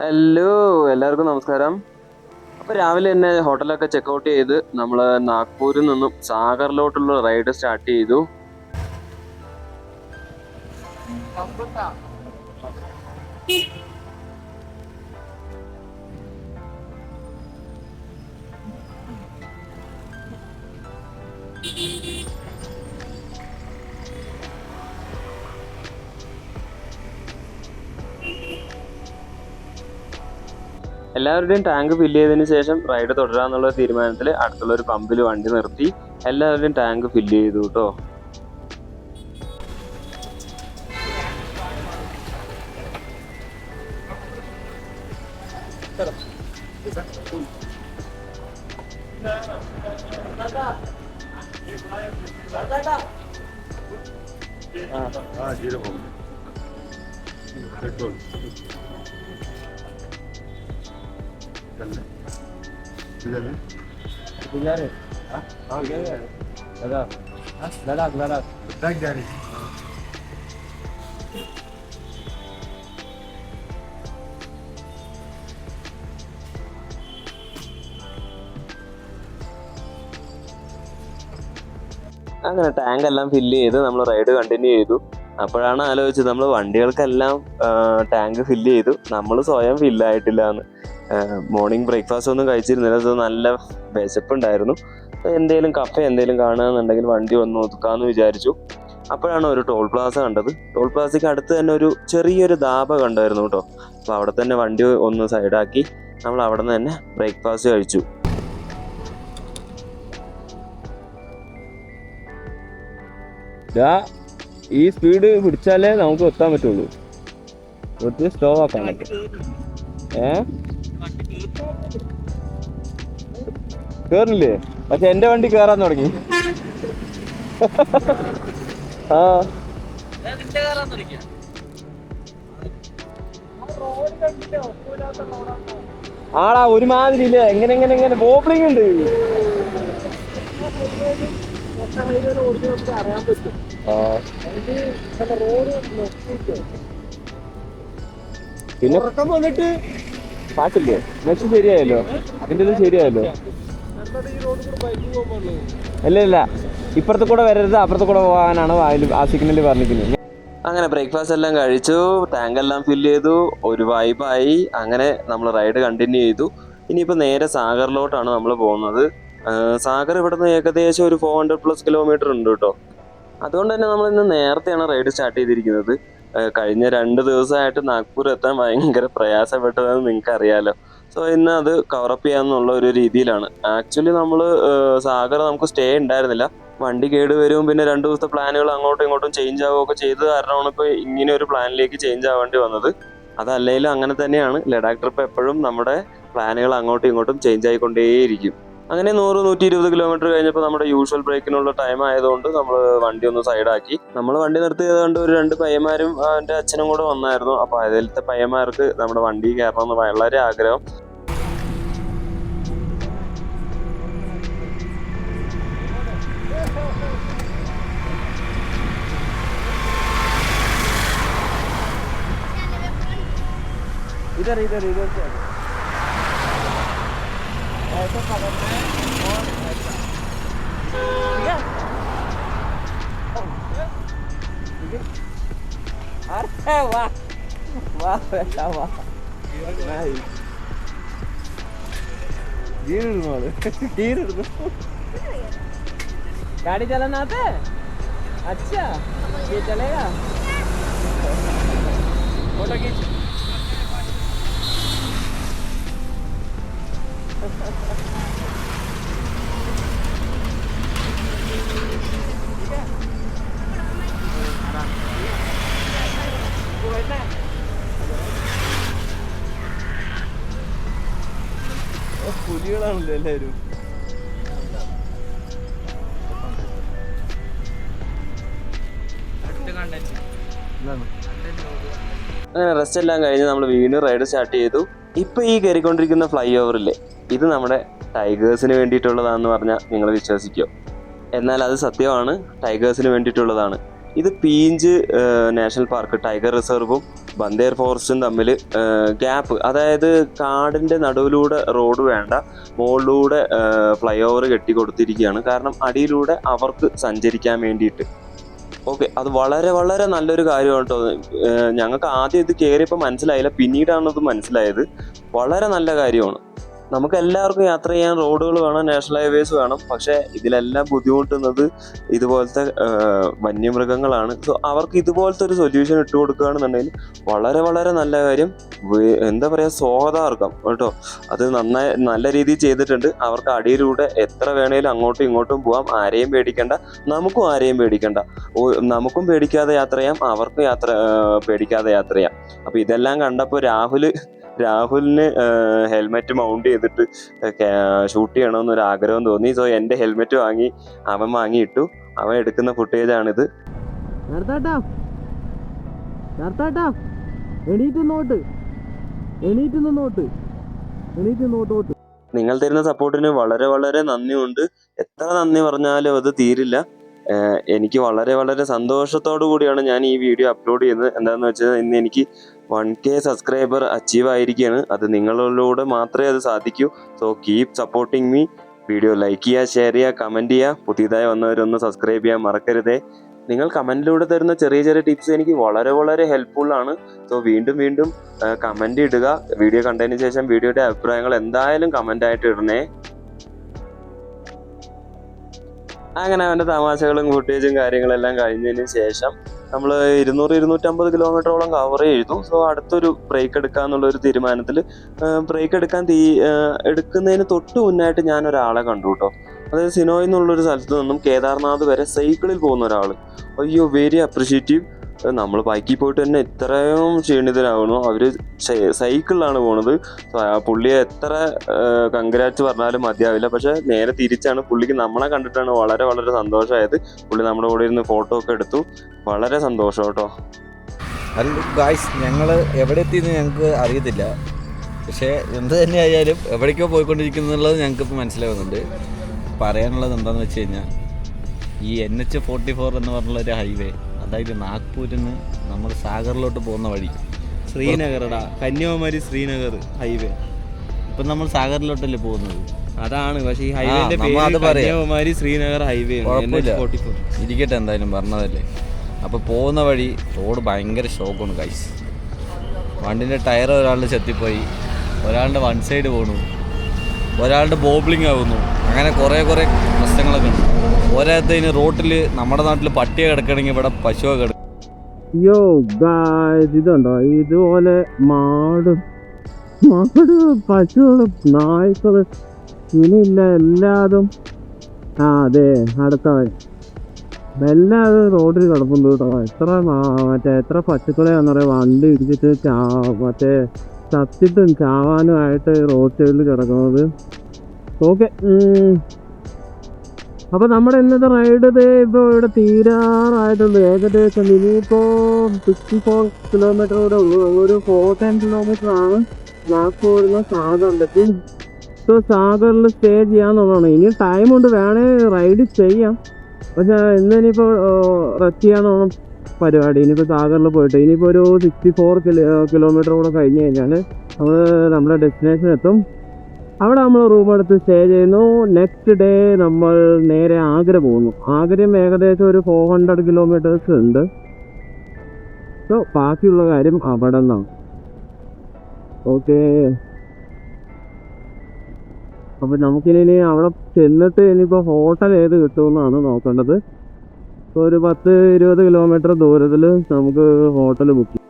Hello, എല്ലാവർക്കും നമസ്കാരം. അപ്പോൾ രാവിലെ തന്നെ ഹോട്ടലൊക്കെ ചെക്കൗട്ട് ചെയ്ത് നമ്മൾ നാഗ്പൂരിൽ നിന്നും സാഗറിലോട്ടുള്ള റൈഡ് സ്റ്റാർട്ട് ചെയ്തു. എല്ലാവരുടെയും ടാങ്ക് ഫില്ല് ചെയ്തതിന് ശേഷം റൈഡ് തുടരാന്നുള്ള തീരുമാനത്തിൽ അടുത്തുള്ള ഒരു പമ്പിൽ വണ്ടി നിർത്തി എല്ലാവരുടെയും ടാങ്ക് ഫില്ല് ചെയ്തു കേട്ടോ. पेट्रोल लद्दाख जा रही അങ്ങനെ ടാങ്ക് എല്ലാം ഫില്ല് ചെയ്ത് നമ്മൾ റൈഡ് കണ്ടിന്യൂ ചെയ്തു. അപ്പോഴാണ് ആലോചിച്ചത് നമ്മൾ വണ്ടികൾക്കെല്ലാം ടാങ്ക് ഫില്ല് ചെയ്തു, നമ്മൾ സ്വയം ഫില്ലായിട്ടില്ല എന്ന്. മോർണിംഗ് ബ്രേക്ക്ഫാസ്റ്റ് ഒന്നും കഴിച്ചിരുന്നില്ല, അത് നല്ല വിശപ്പുണ്ടായിരുന്നു. എന്തെങ്കിലും കഫേ എന്തെങ്കിലും കാണുകയെന്നുണ്ടെങ്കിൽ വണ്ടി ഒന്ന് ഒതുക്കാമെന്ന് വിചാരിച്ചു. അപ്പോഴാണ് ഒരു ടോൾ പ്ലാസ കണ്ടത്. ടോൾ പ്ലാസയ്ക്ക് അടുത്ത് തന്നെ ഒരു ചെറിയൊരു ധാബ കണ്ടായിരുന്നു കേട്ടോ. അപ്പോൾ അവിടെ തന്നെ വണ്ടി ഒന്ന് സൈഡാക്കി നമ്മൾ അവിടെ നിന്ന് തന്നെ ബ്രേക്ക്ഫാസ്റ്റ് കഴിച്ചു. ഈ സ്പീഡ് പിടിച്ചാലേ നമുക്ക് എത്താൻ പറ്റുള്ളൂ. ഒത്തിരി സ്ലോ ആക്കാൻ പറ്റും. കേറില്ലേ? പക്ഷെ എന്റെ വണ്ടി കേറാൻ തുടങ്ങി. ആ ആടാ, ഒരുമാതിരി ഇല്ല. എങ്ങനെ എങ്ങനെ എങ്ങനെ ബോബ്ലിംഗ് ഉണ്ട്. പിന്നെ വന്നിട്ട് പാട്ടില്ലേ, നെക്സ്റ്റ് ശരിയായല്ലോ, എന്റെ ഇത് ശരിയായല്ലോ. ഇല്ല ഇല്ല, ഇപ്പുറത്ത് കൂടെ വരരുത്, അപ്പുറത്ത് കൂടെ പോകാനാണ് ആ സിഗ്നല് പറഞ്ഞിരിക്കുന്നത്. അങ്ങനെ ബ്രേക്ക്ഫാസ്റ്റ് എല്ലാം കഴിച്ചു, ടാങ്ക് എല്ലാം ഫില്ല് ചെയ്തു, ഒരു വൈബായി. അങ്ങനെ നമ്മൾ റൈഡ് കണ്ടിന്യൂ ചെയ്തു. ഇനിയിപ്പോൾ നേരെ സാഗറിലോട്ടാണ് നമ്മൾ പോകുന്നത്. സാഗർ ഇവിടുന്ന് ഏകദേശം ഒരു 400+ കിലോമീറ്റർ ഉണ്ട് കേട്ടോ. അതുകൊണ്ട് തന്നെ നമ്മൾ ഇന്ന് നേരത്തെയാണ് റൈഡ് സ്റ്റാർട്ട് ചെയ്തിരിക്കുന്നത്. കഴിഞ്ഞ 2 ദിവസമായിട്ട് നാഗ്പൂർ എത്താൻ ഭയങ്കര പ്രയാസപ്പെട്ടതെന്ന് നിങ്ങൾക്ക് അറിയാലോ. സോ ഇന്ന് അത് കവറപ്പ് ചെയ്യാന്നുള്ള ഒരു രീതിയിലാണ്. ആക്ച്വലി നമ്മൾ സാഗർ നമുക്ക് സ്റ്റേ ഉണ്ടായിരുന്നില്ല. വണ്ടി കേട് വരും, പിന്നെ 2 ദിവസത്തെ പ്ലാനുകൾ അങ്ങോട്ടും ഇങ്ങോട്ടും ചേഞ്ച് ആവുകയൊക്കെ ചെയ്തത് കാരണമാണ് ഇപ്പോൾ ഇങ്ങനെ ഒരു പ്ലാനിലേക്ക് ചേഞ്ച് ആവേണ്ടി വന്നത്. അതല്ലെങ്കിലും അങ്ങനെ തന്നെയാണ്, ലഡാക്ക് ട്രിപ്പ് എപ്പോഴും നമ്മുടെ പ്ലാനുകൾ അങ്ങോട്ടും ഇങ്ങോട്ടും ചേഞ്ച് ആയിക്കൊണ്ടേയിരിക്കും. അങ്ങനെ 100-120 കിലോമീറ്റർ കഴിഞ്ഞപ്പോൾ നമ്മുടെ യൂഷ്വൽ ബ്രേക്കിനുള്ള ടൈം ആയതുകൊണ്ട് നമ്മൾ വണ്ടി ഒന്ന് സൈഡാക്കി. നമ്മൾ വണ്ടി നിർത്തിയതുകൊണ്ട് ഒരു 2 പയ്യന്മാരും എൻ്റെ അച്ഛനും കൂടെ വന്നായിരുന്നു. അപ്പോൾ അതിലത്തെ പയ്യന്മാർക്ക് നമ്മുടെ വണ്ടി കയറണമെന്ന് വളരെ ആഗ്രഹം. इधर इधर इधर से ऐसा पकड़ना है और ऐसा, ठीक है? ठीक है? अरे वाह वाह बेटा वाह, नाइस. गिर गाड़ी चलाना आता है? अच्छा, ये चलेगा. फोटो खींच. പുലികളാണല്ലോ എല്ലാവരും. അങ്ങനെ റെസ്റ്റ് എല്ലാം കഴിഞ്ഞ് നമ്മൾ വീണ്ടും റൈഡ് സ്റ്റാർട്ട് ചെയ്തു. ഇപ്പം ഈ കയറിക്കൊണ്ടിരിക്കുന്ന ഫ്ലൈ ഓവറില്ലേ, ഇത് നമ്മുടെ ടൈഗേഴ്സിന് വേണ്ടിയിട്ടുള്ളതാണെന്ന് പറഞ്ഞാൽ നിങ്ങൾ വിശ്വസിക്കുമോ? എന്നാൽ അത് സത്യമാണ്, ടൈഗേഴ്സിന് വേണ്ടിയിട്ടുള്ളതാണ്. ഇത് പീഞ്ച് നാഷണൽ പാർക്ക് ടൈഗർ റിസർവും ബന്ദേർ ഫോറസ്റ്റും തമ്മിൽ ഗ്യാപ്പ്, അതായത് കാടിൻ്റെ നടുവിലൂടെ റോഡ് വേണ്ട, മുകളിലൂടെ ഫ്ലൈ ഓവർ കെട്ടി കൊടുത്തിരിക്കുകയാണ്. കാരണം അടിയിലൂടെ അവർക്ക് സഞ്ചരിക്കാൻ വേണ്ടിയിട്ട്. ഓക്കെ, അത് വളരെ വളരെ നല്ലൊരു കാര്യമാണ് കേട്ടോ. ഞങ്ങൾക്ക് ആദ്യം ഇത് കയറിയപ്പോൾ മനസ്സിലായില്ല, പിന്നീടാണ് ഇത് മനസ്സിലായത്. വളരെ നല്ല കാര്യമാണ്. നമുക്ക് എല്ലാവർക്കും യാത്ര ചെയ്യാൻ റോഡുകൾ വേണം, നാഷണൽ ഹൈവേസ് വേണം. പക്ഷേ ഇതിലെല്ലാം ബുദ്ധിമുട്ടുന്നത് ഇതുപോലത്തെ വന്യമൃഗങ്ങളാണ്. സോ അവർക്ക് ഇതുപോലത്തെ ഒരു സൊല്യൂഷൻ ഇട്ട് കൊടുക്കുകയാണെന്നുണ്ടെങ്കിൽ വളരെ വളരെ നല്ല കാര്യം. എന്താ പറയുക, സ്വാഗതാർഹം കേട്ടോ. അത് നല്ല രീതിയിൽ ചെയ്തിട്ടുണ്ട്. അവർക്ക് അടിയിലൂടെ എത്ര വേണേലും അങ്ങോട്ടും ഇങ്ങോട്ടും പോവാം. ആരെയും പേടിക്കണ്ട, നമുക്കും ആരെയും പേടിക്കണ്ട. നമുക്കും പേടിക്കാതെ യാത്ര ചെയ്യാം, അവർക്കും പേടിക്കാതെ യാത്ര ചെയ്യാം. അപ്പോൾ ഇതെല്ലാം കണ്ടപ്പോൾ രാഹുലിന് ഹെൽമെറ്റ് മൗണ്ട് ചെയ്തിട്ട് ഷൂട്ട് ചെയ്യണമെന്നൊരു ആഗ്രഹം തോന്നി. സോ എൻ്റെ ഹെൽമെറ്റ് അവൻ വാങ്ങിയിട്ടു. അവൻ എടുക്കുന്ന ഫുട്ടേജാണിത്. നിങ്ങൾ തരുന്ന സപ്പോർട്ടിന് വളരെ വളരെ നന്ദിയുണ്ട്. എത്ര നന്ദി പറഞ്ഞാലും അത് തീരില്ല. എനിക്ക് വളരെ വളരെ സന്തോഷത്തോടു കൂടിയാണ് ഞാൻ ഈ വീഡിയോ അപ്ലോഡ് ചെയ്യുന്നത്. എന്താണെന്ന് വെച്ചാൽ ഇന്ന് എനിക്ക് 1K സബ്സ്ക്രൈബർ അച്ചീവ് ആയിരിക്കുകയാണ്. അത് നിങ്ങളിലൂടെ മാത്രമേ അത് സാധിക്കൂ. So keep supporting me. Video like ചെയ്യുക, ഷെയർ ചെയ്യുക, കമൻറ്റ് ചെയ്യുക. പുതിയതായി വന്നവരൊന്ന് സബ്സ്ക്രൈബ് ചെയ്യാൻ മറക്കരുതേ. നിങ്ങൾ കമൻറ്റിലൂടെ തരുന്ന ചെറിയ ചെറിയ ടിപ്സ് എനിക്ക് വളരെ വളരെ ഹെൽപ്ഫുള്ളാണ്. സോ വീണ്ടും കമൻറ്റ് ഇടുക. വീഡിയോ കണ്ടതിന് ശേഷം വീഡിയോയുടെ അഭിപ്രായങ്ങൾ എന്തായാലും കമൻറ്റായിട്ട് ഇടണേ. അങ്ങനെ അവൻ്റെ തമാശകളും ഫുട്ടേജും കാര്യങ്ങളെല്ലാം കഴിഞ്ഞതിന് ശേഷം നമ്മൾ 200-250 കിലോമീറ്ററോളം കവർ ചെയ്തു. സോ അടുത്തൊരു ബ്രേക്ക് എടുക്കാന്നുള്ളൊരു തീരുമാനത്തിൽ ബ്രേക്ക് എടുക്കുന്നതിന് തൊട്ട് മുന്നായിട്ട് ഞാൻ ഒരാളെ കണ്ടു കേട്ടോ. അതായത് സിനോയിൽ നിന്നുള്ളൊരു സ്ഥലത്ത് നിന്നും കേദാർനാഥ് വരെ സൈക്കിളിൽ പോകുന്ന ഒരാൾ. അയ്യോ, വെരി അപ്രിഷ്യേറ്റീവ്. നമ്മൾ ബൈക്കിൽ പോയിട്ട് തന്നെ ഇത്രയും ക്ഷീണിതരാകണു. അവർ സൈക്കിളിലാണ് പോണത്. പുള്ളിയെ എത്ര കൺഗ്രാറ്റ്സ് പറഞ്ഞാലും മതിയാവില്ല. പക്ഷെ നേരെ തിരിച്ചാണ്. പുള്ളിക്ക് നമ്മളെ കണ്ടിട്ടാണ് വളരെ വളരെ സന്തോഷമായത്. പുള്ളി നമ്മുടെ കൂടെ ഇരുന്ന് ഫോട്ടോ ഒക്കെ എടുത്തു. വളരെ സന്തോഷം കേട്ടോ. ഹലോ ഗായ്സ്, ഞങ്ങൾ എവിടെ എത്തിയെന്ന് ഞങ്ങൾക്ക് അറിയത്തില്ല. പക്ഷേ എന്ത് തന്നെ ആയാലും എവിടേക്കോ പോയിക്കൊണ്ടിരിക്കുന്നുള്ളത് ഞങ്ങൾക്കിപ്പോൾ മനസ്സിലാവുന്നുണ്ട്. പറയാനുള്ളത് എന്താണെന്ന് വെച്ച് കഴിഞ്ഞാൽ, ഈ NH44 എന്ന് പറഞ്ഞുള്ളൊരു ഹൈവേ, അതായത് നാഗ്പൂരിൽ നിന്ന് നമ്മൾ സാഗറിലോട്ട് പോകുന്ന വഴി, ശ്രീനഗറടാ, കന്യാകുമാരി ശ്രീനഗർ ഹൈവേ. ഇപ്പം നമ്മൾ സാഗറിലോട്ടല്ലേ പോകുന്നത്. അതാണ്, പക്ഷേ ഈ ഹൈവേന്റെ പേര് കന്യാകുമാരി ശ്രീനഗർ ഹൈവേ. ഇരിക്കട്ടെ, എന്തായാലും പറഞ്ഞതല്ലേ. അപ്പോൾ പോകുന്ന വഴി റോഡ് ഭയങ്കര ഷോക്കാണ് ഗൈസ്. വണ്ടിൻ്റെ ടയർ ഒരാളുടെ ചെത്തിപ്പോയി, ഒരാളുടെ വൺ സൈഡ് പോണു, ഒരാളുടെ ബോബ്ലിംഗ് ആകുന്നു. അങ്ങനെ കുറേ പ്രശ്നങ്ങളൊക്കെ ഉണ്ട്. ഓരോരുത്തതിന് റോട്ടിൽ നമ്മുടെ നാട്ടിൽ പട്ടിയെ കിടക്കണമെങ്കിൽ ഇവിടെ പശുവെ കിടക്കും. യോ ഗായ്സ്, ഇതുണ്ടോ ഇതുപോലെ മാട് പശുക്കളും നായ്ക്കള് ഇനിയില്ല എല്ലാതും. അതെ, അടുത്തവൻ എല്ലാവരും റോഡിൽ കിടപ്പുണ്ട് കേട്ടോ. എത്ര പശുക്കളെയാണെന്ന് പറയാം, വണ്ടി ഇടിച്ചിട്ട് ചത്തിട്ടും ചാവാനുമായിട്ട് റോഡ് സൈഡിൽ കിടക്കുന്നത്. ഓക്കെ, അപ്പോൾ നമ്മുടെ ഇന്നത്തെ റൈഡ് ഇപ്പോൾ ഇവിടെ തീരാറായിട്ടുണ്ട്. ഏകദേശം ഇനിയിപ്പോൾ 64 കിലോമീറ്റർ കൂടെ ഉള്ളൂ. ഒരു 410 കിലോമീറ്റർ ആണ് നാഗ്പൂരിൽ നിന്ന് സാഗറിലെത്തി. So സാഗറിൽ stay ചെയ്യാന്നുള്ളതാണ്. ഇനി ടൈമുണ്ട്, വേണേ റൈഡ് ചെയ്യാം. പക്ഷേ ഇന്നിപ്പോൾ റെസ്റ്റ് ചെയ്യാനാണ് പരിപാടി. ഇനിയിപ്പോൾ സാഗറിൽ പോയിട്ട് ഇനിയിപ്പോൾ ഒരു 64 കിലോമീറ്റർ കൂടെ കഴിഞ്ഞ് കഴിഞ്ഞാൽ നമ്മൾ നമ്മുടെ ഡെസ്റ്റിനേഷൻ എത്തും. അവിടെ നമ്മൾ റൂം എടുത്ത് സ്റ്റേ ചെയ്യുന്നു. നെക്സ്റ്റ് ഡേ നമ്മൾ നേരെ ആഗ്ര പോകുന്നു. ആഗ്രയും ഏകദേശം ഒരു 400 കിലോമീറ്റേഴ്സ് ഉണ്ട്. സോ ബാക്കിയുള്ള കാര്യം അവിടെ നിന്നാണ്. ഓക്കെ, അപ്പം നമുക്കിനി അവിടെ ചെന്നിട്ട് ഇനിയിപ്പോൾ ഹോട്ടൽ ഏത് കിട്ടുമെന്നാണ് നോക്കേണ്ടത്. ഇപ്പോൾ ഒരു 10-20 കിലോമീറ്റർ ദൂരത്തിൽ നമുക്ക് ഹോട്ടൽ ബുക്ക് ചെയ്യാം.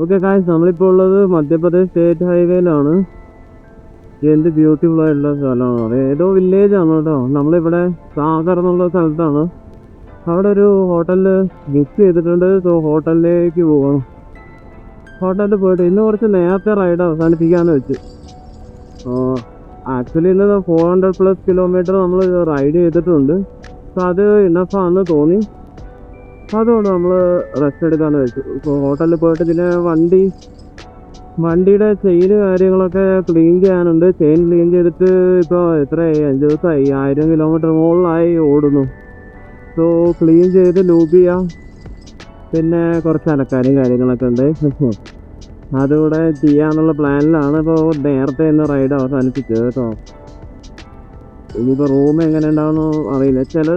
ഓക്കെ ഗായ്സ്, നമ്മളിപ്പോൾ ഉള്ളത് മധ്യപ്രദേശ് സ്റ്റേറ്റ് ഹൈവേയിലാണ്. എന്ത് ബ്യൂട്ടിഫുൾ ആയിട്ടുള്ള സ്ഥലമാണ്. ഏതോ വില്ലേജാണ് കേട്ടോ. നമ്മളിവിടെ സാഗർ എന്നുള്ള സ്ഥലത്താണ്. അവിടെ ഒരു ഹോട്ടലിൽ ബുക്ക് ചെയ്തിട്ടുണ്ട്. സോ ഹോട്ടലിലേക്ക് പോകണം. ഹോട്ടലിൽ പോയിട്ട് ഇന്ന് കുറച്ച് നേരത്തെ റൈഡ് അവസാനിപ്പിക്കാമെന്ന് വെച്ച്. ആക്ച്വലി ഇന്ന് 400+ കിലോമീറ്റർ നമ്മൾ റൈഡ് ചെയ്തിട്ടുണ്ട്. സോ അത് ഇന്നഫാന്ന് തോന്നി. അതുകൊണ്ട് നമ്മൾ റെസ്റ്റ് എടുക്കാമെന്ന് വെച്ചു. ഇപ്പോൾ ഹോട്ടലിൽ പോയിട്ട് പിന്നെ വണ്ടിയുടെ ചെയിന് കാര്യങ്ങളൊക്കെ ക്ലീൻ ചെയ്യാനുണ്ട്. ചെയിൻ ക്ലീൻ ചെയ്തിട്ട് ഇപ്പോൾ എത്രയായി, 5 ദിവസമായി, 1000 കിലോമീറ്റർ മുകളിലായി ഓടുന്നു. സോ ക്ലീൻ ചെയ്ത് ലൂബ് ചെയ്യാം. പിന്നെ കുറച്ച് അലക്കാരും കാര്യങ്ങളൊക്കെ ഉണ്ട്. അതുകൂടെ ചെയ്യാന്നുള്ള പ്ലാനിലാണ്. ഇപ്പോൾ നേരത്തെ ഇന്ന് റൈഡ് അവസാനിപ്പിച്ചത് കേട്ടോ. ഇനിയിപ്പോൾ റൂം എങ്ങനെ ഉണ്ടാവുമെന്ന് അറിയില്ല. ചില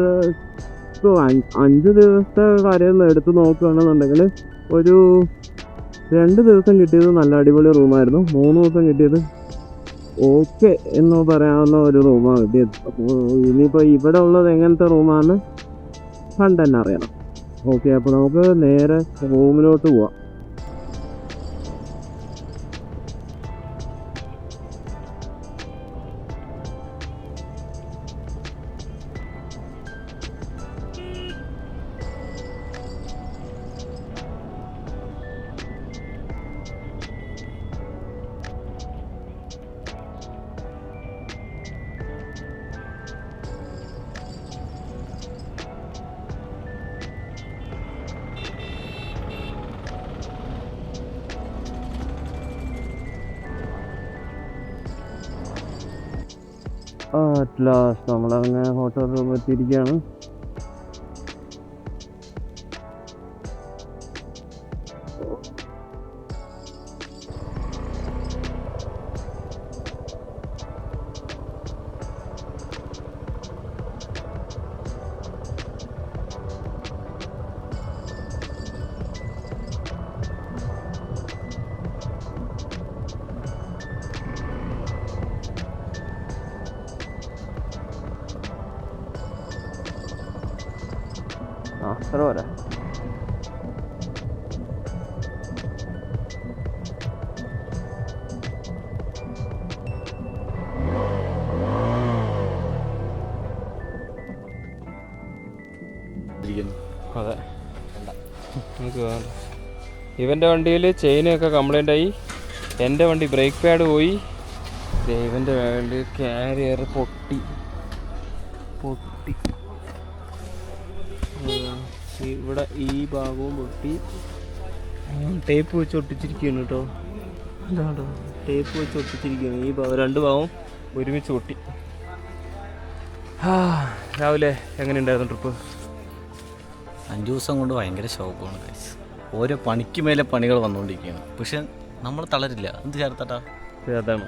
ഇപ്പോൾ 5 ദിവസത്തെ കാര്യം എടുത്ത് നോക്കുകയാണെന്നുണ്ടെങ്കിൽ ഒരു 2 ദിവസം കിട്ടിയത് നല്ല അടിപൊളി റൂമായിരുന്നു. 3 ദിവസം കിട്ടിയത് ഓക്കെ എന്ന് പറയാവുന്ന ഒരു റൂമാണ് കിട്ടിയത്. അപ്പോൾ ഇനിയിപ്പോൾ ഇവിടെ ഉള്ളത് എങ്ങനത്തെ റൂമാണെന്ന് കണ്ട് തന്നെ അറിയണം. ഓക്കെ, അപ്പോൾ നമുക്ക് നേരെ റൂമിലോട്ട് പോവാം. അറ്റ് ലാസ്റ്റ് നമ്മളങ്ങനെ ഹോട്ടൽ റൂം എത്തിയിരിക്കുകയാണ്. അത്ര പോരാ. അതെ, നമുക്ക് ഇവൻ്റെ വണ്ടിയിൽ ചെയിനൊക്കെ കംപ്ലൈൻ്റ് ആയി. എൻ്റെ വണ്ടി ബ്രേക്ക് പാഡ് പോയി. ഇവൻ്റെ വണ്ടി കാരിയർ പൊട്ടി. ഇവിടെ ഈ ഭാഗവും പൊട്ടി. ടേപ്പ് വെച്ച് ഒട്ടിച്ചിരിക്കുകയാണ് കേട്ടോ. അതാണ്ടോ ടേപ്പ് വെച്ച് ഒട്ടിച്ചിരിക്കുകയാണ്. ഈ ഭാഗം 2 ഭാഗവും ഒരുമിച്ച് പൊട്ടി. രാവിലെ എങ്ങനെയുണ്ടായിരുന്നു ട്രിപ്പ്? 5 ദിവസം കൊണ്ട് ഭയങ്കര ഷോക്കാണ് ഗൈസ്. ഓരോ പണിക്ക് മേലെ പണികൾ വന്നുകൊണ്ടിരിക്കുകയാണ്. പക്ഷെ നമ്മൾ തളരില്ല. എന്ത് ചേർത്തട്ടാ? അതാണ്.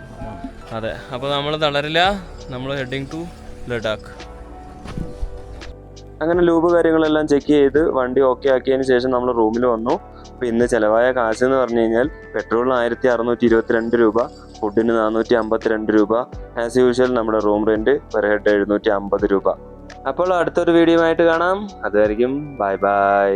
അതെ, അപ്പോൾ നമ്മൾ തളരില്ല. നമ്മൾ ഹെഡിങ് ടു ലഡാക്ക്. അങ്ങനെ ലൂബ് കാര്യങ്ങളെല്ലാം ചെക്ക് ചെയ്ത് വണ്ടി ഓക്കെ ആക്കിയതിന് ശേഷം നമ്മൾ റൂമിൽ വന്നു. അപ്പോൾ ഇന്ന് ചിലവായ കാശ് എന്ന് പറഞ്ഞു കഴിഞ്ഞാൽ പെട്രോളിന് 1622 രൂപ, ഫുഡിന് 452 രൂപ, ആസ് യൂഷ്വൽ നമ്മുടെ റൂം റെൻറ്റ് പെർ ഹെഡ് 750 രൂപ. അപ്പോൾ അടുത്തൊരു വീഡിയോ ആയിട്ട് കാണാം. അതുവരെയും ബൈ ബൈ.